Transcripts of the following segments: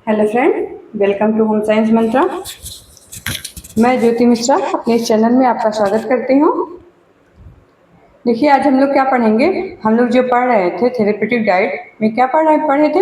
Hello friend, welcome to home science Mantra. मैं ज्योति मिश्रा अपने इस चैनल में आपका स्वागत करती हूँ। देखिए, आज हम लोग क्या पढ़ेंगे। हम लोग जो पढ़ रहे थे थेरेपेटिक डाइट में क्या पढ़े थे,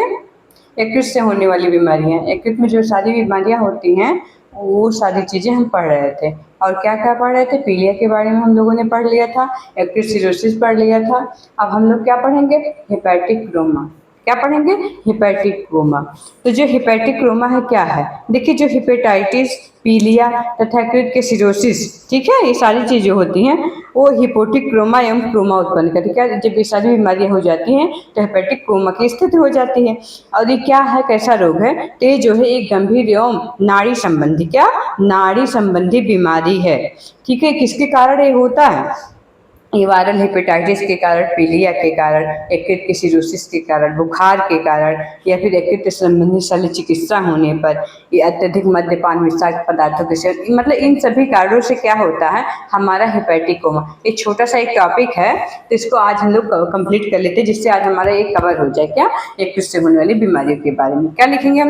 यकृत से होने वाली बीमारियाँ। यकृत में जो सारी बीमारियाँ होती हैं वो सारी चीज़ें हम पढ़ रहे थे। और क्या क्या पढ़ रहे थे, पीलिया के बारे में हम लोगों ने पढ़ लिया था, यकृत सिरोसिस पढ़ लिया था। अब हम लोग क्या पढ़ेंगे, हेपेटिक क्रोमा। क्या पढ़ेंगे, हेपेटिक क्रोमा। तो जो हेपेटिक क्रोमा है क्या है, देखिए, जो हेपेटाइटिस, पीलिया तथा यकृत के सिरोसिस, ठीक है, ये सारी चीज़ें होती हैं वो हिपोटिक क्रोमा एवं क्रोमा उत्पन्न करती है। क्या, जब ये सारी बीमारियाँ हो जाती हैं तो हेपेटिक क्रोमा की स्थिति हो जाती है। और ये क्या है, कैसा रोग है, तो ये जो है एक गंभीर एवं नाड़ी संबंधी, क्या, नाड़ी संबंधी बीमारी है। ठीक है, किसके कारण ये होता है, ये वायरल हेपेटाइटिस के कारण, पीलिया के कारण, यकृत के सिरोसिस के कारण, बुखार के कारण, या फिर यकृत संबंधी शल्य चिकित्सा होने पर, या अत्यधिक मद्यपान, विषाक्त पदार्थों के सेवन, मतलब इन सभी कारणों से क्या होता है हमारा हेपेटिक कोमा। ये छोटा सा एक टॉपिक है, तो इसको आज हम लोग कंप्लीट कर लेते हैं, जिससे आज हमारा एक कवर हो जाए। क्या, यकृत से होने वाली बीमारियों के बारे में क्या लिखेंगे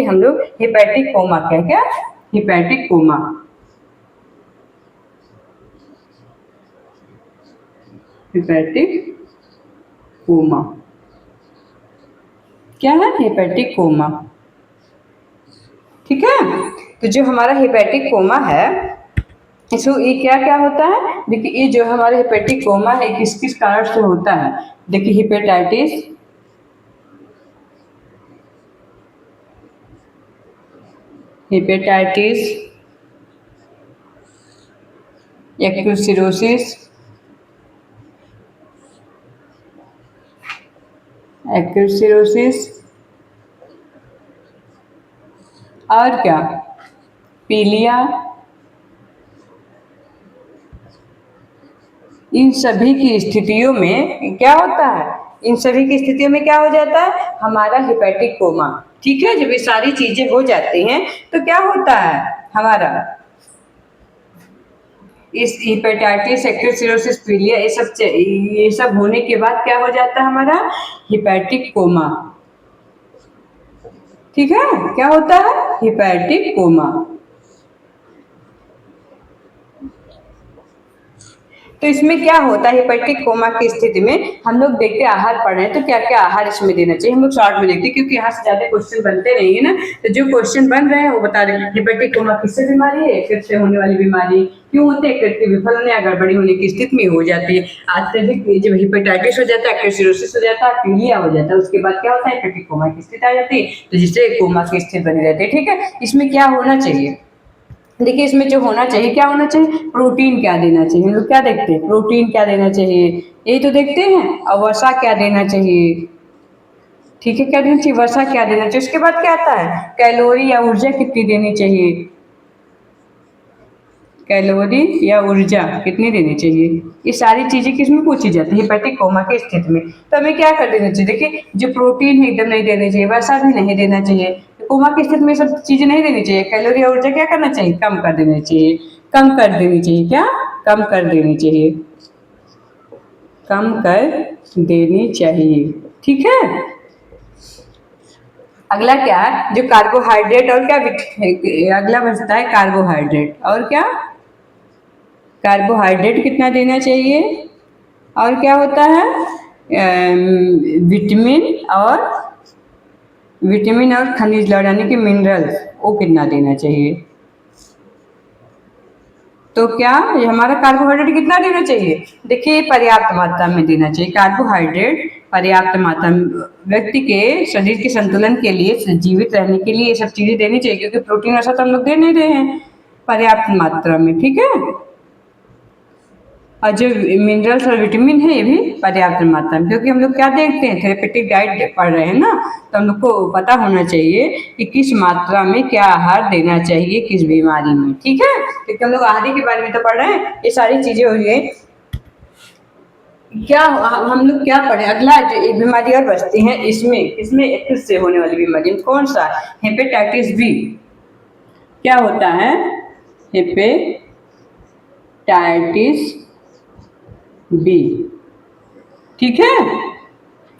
हम लोग, हेपेटिक कोमा। क्या क्या, हेपेटिक कोमा। हेपेटिक कोमा क्या है, हेपेटिक कोमा। ठीक है, तो जो हमारा हेपेटिक कोमा है, इसको ये क्या क्या होता है, देखिए, ये जो हमारा हेपेटिक कोमा है किस किस कारण से होता है। देखिए, हेपेटाइटिस, हेपेटाइटिस, यकृत सिरोसिस, यकृत सिरोसिस, और क्या, पीलिया, इन सभी की स्थितियों में क्या होता है, इन सभी की स्थितियों में क्या हो जाता है हमारा हेपेटिक कोमा। ठीक है, जब ये सारी चीजें हो जाती हैं तो क्या होता है हमारा, इस हेपेटाइटिस, यकृत सिरोसिस, पीलिया, ये सब होने के बाद क्या हो जाता है हमारा हेपेटिक कोमा। ठीक है, क्या होता है, हेपेटिक कोमा। तो इसमें क्या होता है, हेपेटिक कोमा की स्थिति में हम लोग देखते हैं, आहार पढ़ रहे हैं तो क्या क्या आहार इसमें देना चाहिए, हम लोग शॉर्ट में देखते हैं क्योंकि यहाँ से ज्यादा क्वेश्चन बनते नहीं है ना। तो जो क्वेश्चन बन रहे हैं वो बता रहे हैं हेपेटिक कोमा किससे बीमारी है, यकृत से होने वाली बीमारी। क्यों होते हैं, यकृत के विफल होने या गड़बड़ी होने की स्थिति में हो जाती है। अत्यधिक जब हेपेटाइटिस हो जाता है, यकृत सिरोसिस हो जाता है, पीलिया हो जाता है, उसके बाद क्या होता है, हेपेटिक कोमा की स्थिति आ जाती है, तो जिससे कोमा की स्थिति बनी रहती है। ठीक है, इसमें क्या होना चाहिए, देखिए, इसमें जो होना चाहिए, क्या होना चाहिए, प्रोटीन क्या देना चाहिए, हम लोग क्या देखते हैं, प्रोटीन क्या देना चाहिए, यही तो देखते हैं। और वसा क्या देना चाहिए, ठीक है, क्या देना चाहिए, वसा क्या देना चाहिए। उसके बाद क्या आता है, कैलोरी या ऊर्जा कितनी देनी चाहिए, कैलोरी या ऊर्जा कितनी देनी चाहिए, ये सारी चीजें किसमें पूछी जाती है, हेपेटिक कोमा की स्थिति में। तो हमें क्या कर देना चाहिए, देखिए, जो प्रोटीन है एकदम नहीं देना चाहिए, वसा भी नहीं देना चाहिए। कोमा की स्थिति में सब चीजें नहीं देनी चाहिए। कैलोरी या ऊर्जा क्या करना चाहिए, कम कर देनी चाहिए, कम कर देनी चाहिए, क्या, कम कर देनी चाहिए, कम कर देनी चाहिए। ठीक है, अगला क्या है, जो कार्बोहाइड्रेट और क्या, अगला बचता है कार्बोहाइड्रेट और क्या, कार्बोहाइड्रेट कितना देना चाहिए, और क्या होता है, विटामिन और खनिज लवण यानी कि मिनरल्स, वो कितना देना चाहिए। तो क्या, ये हमारा कार्बोहाइड्रेट कितना देना चाहिए, देखिए, पर्याप्त मात्रा में देना चाहिए। कार्बोहाइड्रेट पर्याप्त मात्रा में व्यक्ति के शरीर के संतुलन के लिए, जीवित रहने के लिए ये सब चीजें देनी चाहिए, क्योंकि प्रोटीन ऐसा तो हम लोग दे नहीं रहे हैं, पर्याप्त मात्रा में। ठीक है, और जो मिनरल्स और विटामिन है ये भी पर्याप्त मात्रा में, क्योंकि हम लोग क्या देखते हैं, थेरेपेटिक डाइट पढ़ रहे हैं ना, तो हम लोग को पता होना चाहिए कि किस मात्रा में क्या आहार देना चाहिए किस बीमारी में। ठीक है, क्योंकि हम लोग आहार के बारे में तो पढ़ रहे हैं, ये सारी चीजें हो गई। क्या हम लोग क्या पढ़े, अगला जो एक बीमारी और बचती है, इसमें इसमें यकृत से होने वाली बीमारी कौन सा, हेपेटाइटिस बी। क्या होता है, हेपेटाइटिस बी। ठीक है,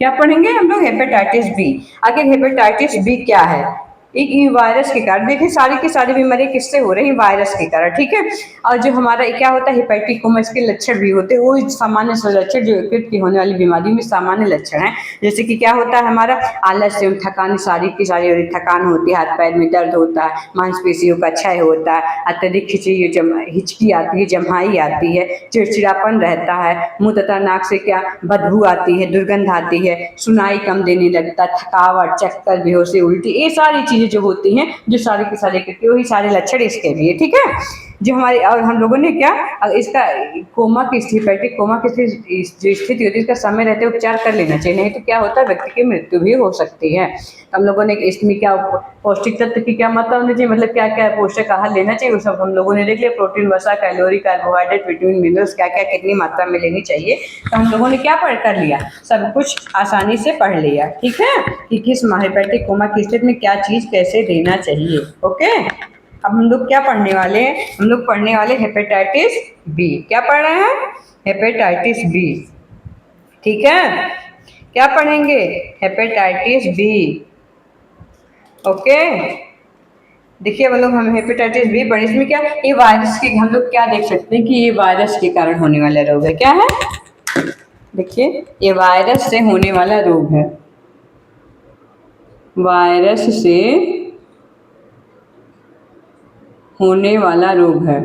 क्या पढ़ेंगे हम लोग? Hepatitis B. आखिर हेपेटाइटिस बी क्या है? एक ये वायरस के कारण, देखिए सारी की सारी बीमारी किससे हो रही है? वायरस के कारण, ठीक है। और जो हमारा क्या होता है हेपेटिक कोमा, इसके लक्षण भी होते हैं वो सामान्य से लक्षण जो यकृत की होने वाली बीमारी में सामान्य लक्षण है। जैसे कि क्या होता है हमारा आलस्य एवं थकान, सारी की सारी थकान होती है, हाथ पैर में दर्द होता है, मांसपेशियों का क्षय होता है, अत्यधिक हिचकी आती है, जम्हाई आती है, चिड़चिड़ापन रहता है, मुंह तथा नाक से क्या बदबू आती है, दुर्गंध आती है, सुनाई कम देने लगता है, थकावट, चक्कर, बेहोशी, उल्टी, ये सारी चीजें जो होती हैं, जो सारी की सारी करती है, वही सारे लक्षण इसके लिए, ठीक है। जो हमारे और हम लोगों ने क्या इसका कोमा की स्थिति, हेपेटिक कोमा की जो स्थिति होती है इसका समय रहते उपचार कर लेना चाहिए, नहीं तो क्या होता है व्यक्ति की मृत्यु भी हो सकती है। हम लोगों ने इसमें क्या पौष्टिक तत्व की क्या मात्रा होनी चाहिए, मतलब क्या क्या पौष्टिक आहार लेना चाहिए, वो सब हम लोगों ने देख लिया। प्रोटीन, वसा, कैलोरी, कार्बोहाइड्रेट, विटामिन, मिनरल्स क्या क्या कितनी मात्रा में लेनी चाहिए, तो हम लोगों ने क्या पढ़ कर लिया, सब कुछ आसानी से पढ़ लिया, ठीक है, कि किस हेपेटिक कोमा की स्थिति में क्या चीज कैसे देना चाहिए। ओके, अब हम लोग क्या पढ़ने वाले हैं? हम लोग पढ़ने वाले हेपेटाइटिस बी। क्या पढ़ रहे हैं? हेपेटाइटिस बी, ठीक है। क्या पढ़ेंगे? Hepatitis B. ओके, देखिए हम हेपेटाइटिस बी पढ़े। इसमें क्या ये वायरस के, हम लोग क्या देख सकते हैं कि ये वायरस के कारण होने वाला रोग है। क्या है? देखिए ये वायरस से होने वाला रोग है, वायरस से होने वाला रोग है।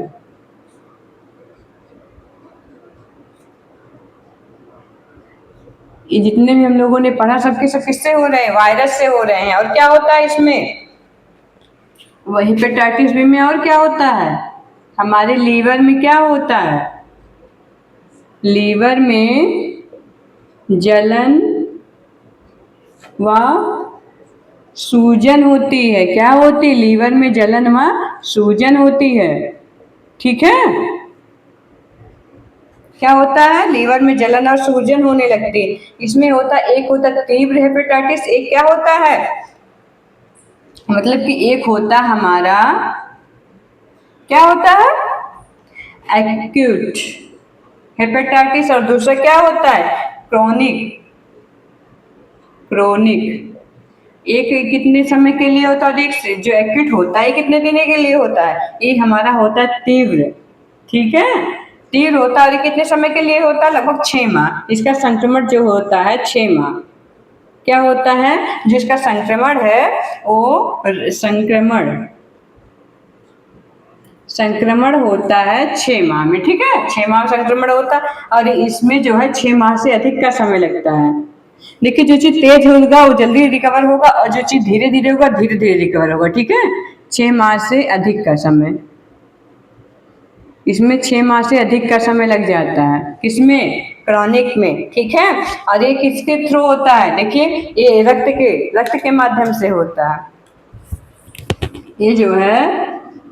ये जितने भी हम लोगों ने पढ़ा सबके सब किससे हो रहे हैं? वायरस से हो रहे हैं। और क्या होता है इसमें? वही हेपेटाइटिस बी में और क्या होता है? हमारे लीवर में क्या होता है? लीवर में जलन व सूजन होती है। क्या होती है? लीवर में जलन व सूजन होती है, ठीक है। क्या होता है? लीवर में जलन और सूजन होने लगती है। इसमें होता है, एक होता है तीव्र हेपेटाइटिस, एक क्या होता है, मतलब कि एक होता हमारा क्या होता है एक्यूट हेपेटाइटिस, और दूसरा क्या होता है क्रोनिक। क्रोनिक एक कितने समय के लिए होता है, एक जो एक्यूट होता है कितने दिन के लिए होता है, ये हमारा होता है तीव्र, ठीक है। तीव्र होता है और ये कितने समय के लिए होता है? लगभग 6 माह। इसका संक्रमण जो होता है 6 माह। क्या होता है? जिसका संक्रमण है वो संक्रमण होता है 6 माह में, ठीक है। 6 माह संक्रमण होता है और इसमें जो है 6 माह से अधिक का समय लगता है। देखिए जो चीज तेज होगा वो जल्दी रिकवर होगा और जो चीज धीरे धीरे होगा धीरे धीरे रिकवर होगा, ठीक है। 6 माह से अधिक का समय, इसमें 6 माह से अधिक का समय लग जाता है। किसमें? क्रॉनिक में, ठीक है। और ये किसके थ्रू होता है? देखिए ये रक्त के माध्यम से होता है। ये जो है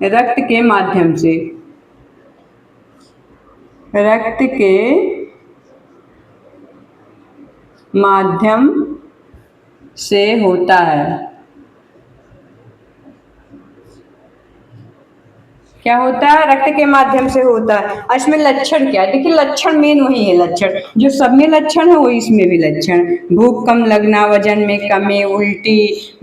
रक्त के माध्यम से, रक्त के माध्यम से होता है। क्या होता है? रक्त के माध्यम से होता है। और इसमें लक्षण क्या है? देखिए लक्षण मेन वही है, लक्षण जो सब में लक्षण है वो इसमें भी लक्षण, भूख कम लगना, वजन में कमी, उल्टी,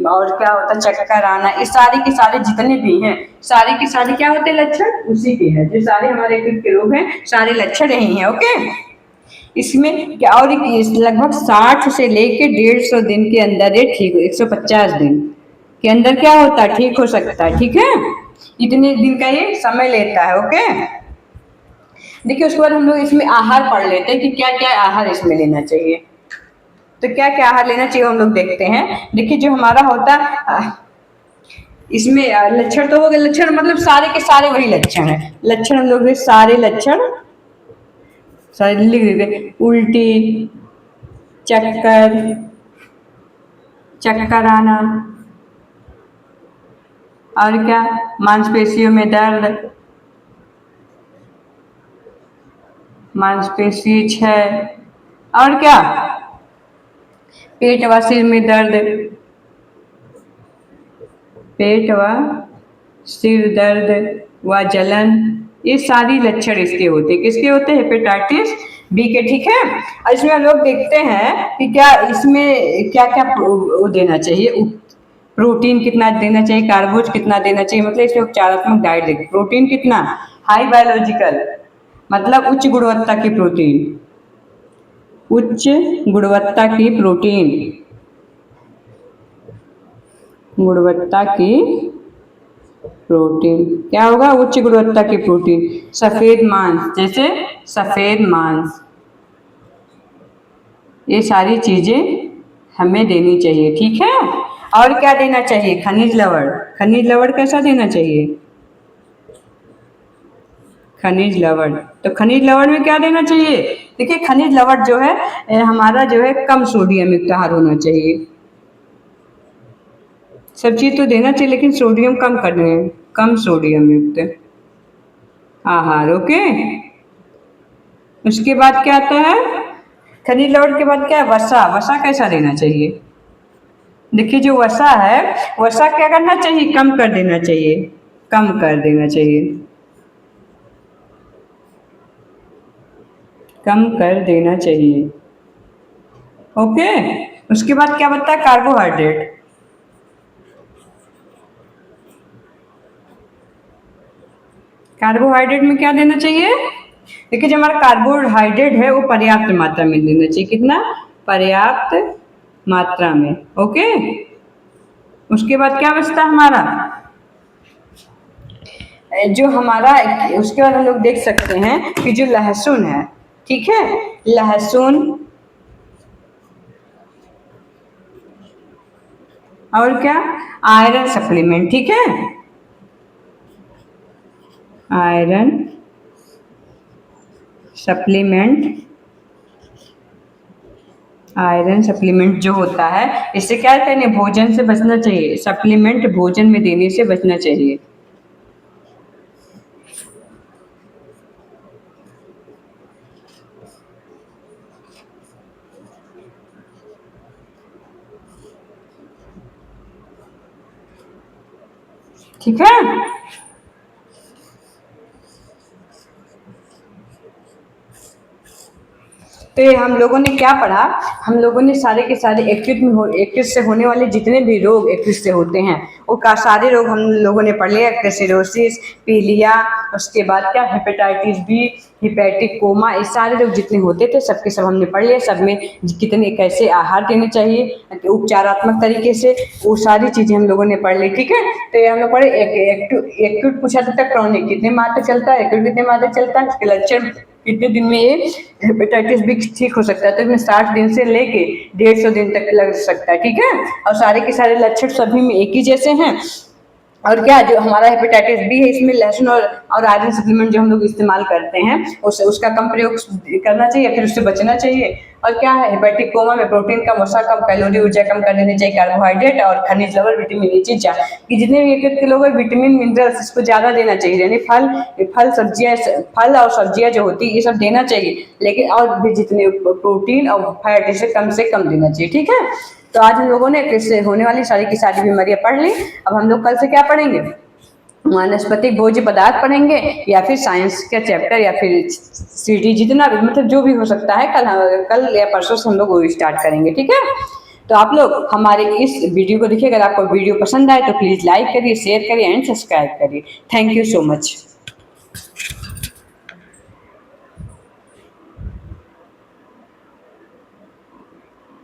और क्या होता है चक्कर आना, ये सारे के सारे जितने भी हैं सारे के सारे क्या होते हैं लक्षण उसी के हैं, जो सारे हमारे के रोग हैं सारे लक्षण यही हैं। ओके, इसमें क्या और लगभग 60 से लेके 150 दिन के अंदर ये ठीक, 150 दिन के अंदर क्या होता है? ठीक हो सकता है, ठीक है। इतने दिन का ये समय लेता है। ओके, देखिए उसके बाद हम लोग इसमें आहार पढ़ लेते हैं कि क्या क्या आहार इसमें लेना चाहिए। तो क्या क्या आहार लेना चाहिए हम लोग देखते हैं। देखिए जो हमारा होता है इसमें लक्षण तो हो गए, लक्षण मतलब सारे के सारे वही लक्षण है। लक्षण हम लोग सारे लक्षण सारे लिख देते, उल्टी, चक्कर, चक्कर आना, और क्या मांसपेशियों में दर्द, मांसपेशी क्षय, और क्या पेट व सिर में दर्द, पेट व सिर दर्द व जलन, ये सारी लक्षण इसके होते हैं। किसके होते हैं? हेपेटाइटिस BK, ठीक है। और इसमें हम लोग देखते हैं कि क्या इसमें क्या क्या देना चाहिए, प्रोटीन कितना देना चाहिए, कार्बोज कितना देना चाहिए, मतलब इसमें उपचारात्मक डाइट देखें। प्रोटीन कितना, हाई बायोलॉजिकल, मतलब उच्च गुणवत्ता की प्रोटीन, उच्च गुणवत्ता की प्रोटीन, गुणवत्ता की प्रोटीन क्या होगा, उच्च गुणवत्ता की प्रोटीन। सफेद मांस, जैसे सफेद मांस, ये सारी चीजें हमें देनी चाहिए, ठीक है। और क्या देना चाहिए, खनिज लवण, खनिज लवण कैसा देना चाहिए, खनिज लवण। तो खनिज लवण में क्या देना चाहिए, देखिए खनिज लवण जो है हमारा जो है कम सोडियम युक्त आहार होना चाहिए। सब चीज तो देना चाहिए लेकिन सोडियम कम करने, कम सोडियम युक्त आहार, ओके। उसके बाद क्या आता है, खनिज लवण के बाद क्या है, वसा, वसा कैसा देना चाहिए। देखिए जो वसा है, वसा क्या करना चाहिए, कम कर देना चाहिए, कम कर देना चाहिए, कम कर देना चाहिए, ओके। उसके बाद क्या बनता है, कार्बोहाइड्रेट। कार्बोहाइड्रेट में क्या देना चाहिए, देखिए जो हमारा कार्बोहाइड्रेट है वो पर्याप्त मात्रा में देना चाहिए, कितना, पर्याप्त मात्रा में, ओके। उसके बाद क्या बचता है हमारा, जो हमारा, उसके बाद हम लोग देख सकते हैं कि जो लहसुन है, ठीक है, लहसुन, और क्या, आयरन सप्लीमेंट, ठीक है, आयरन सप्लीमेंट, आयरन सप्लीमेंट जो होता है, इससे क्या करने, भोजन से बचना चाहिए, सप्लीमेंट भोजन में देने से बचना चाहिए। ठीक है, तो ये हम लोगों ने क्या पढ़ा, हम लोगों ने सारे के सारे यकृत से होने वाले जितने भी रोग यकृत से होते हैं वो का सारे रोग हम लोगों ने पढ़ लिया, सिरोसिस, पीलिया, उसके बाद क्या, हेपेटाइटिस बी, हिपैटिक कोमा, ये सारे रोग जितने होते थे सबके सब हमने पढ़ लिया। सब में कितने कैसे आहार देने चाहिए उपचारात्मक तरीके से, वो सारी चीजें हम लोगों ने पढ़ ली, ठीक है। तो ये हम लोग पढ़े, एक्यूट पूछा था, क्रॉनिक कितने माह तक चलता है, एक्यूट कितने माह तक चलता है, इसके लक्षण कितने दिन में ये हेपेटाइटिस बी ठीक हो सकता है, तो इसमें 60 दिन से लेके 150 दिन तक लग सकता है, ठीक है। और सारे के सारे लक्षण सभी में एक ही जैसे हैं। और क्या, जो हमारा हेपेटाइटिस बी है इसमें लहसुन और आयरन सप्लीमेंट जो हम लोग इस्तेमाल करते हैं उसका कम प्रयोग करना चाहिए, फिर उससे बचना चाहिए। और क्या है, हेपेटिक कोमा में प्रोटीन कम, वसा कम, कैलोरी ऊर्जा कम कर देनी चाहिए, कार्बोहाइड्रेट और खनिज लवण, विटामिन ई चीज कि जितने भी यकृत के लोग हैं विटामिन मिनरल्स इसको ज्यादा देना चाहिए, यानी फल सब्जियां, फल और सब्जियां जो होती है ये सब देना चाहिए, लेकिन और भी जितने प्रोटीन और फैट इसे कम से कम देना चाहिए, ठीक है। तो आज हम लोगों ने इससे होने वाली सारी की सारी बीमारियां पढ़ ली। अब हम लोग कल से क्या पढ़ेंगे, वनस्पति भोज्य पदार्थ पढ़ेंगे, या फिर साइंस का चैप्टर, या फिर सीटी, जितना भी मतलब जो भी हो सकता है, कल या परसों से हम लोग वो स्टार्ट करेंगे, ठीक है। तो आप लोग हमारे इस वीडियो को देखिए, अगर आपको वीडियो पसंद आए तो प्लीज़ लाइक करिए, शेयर करिए एंड सब्सक्राइब करिए। Thank you so much.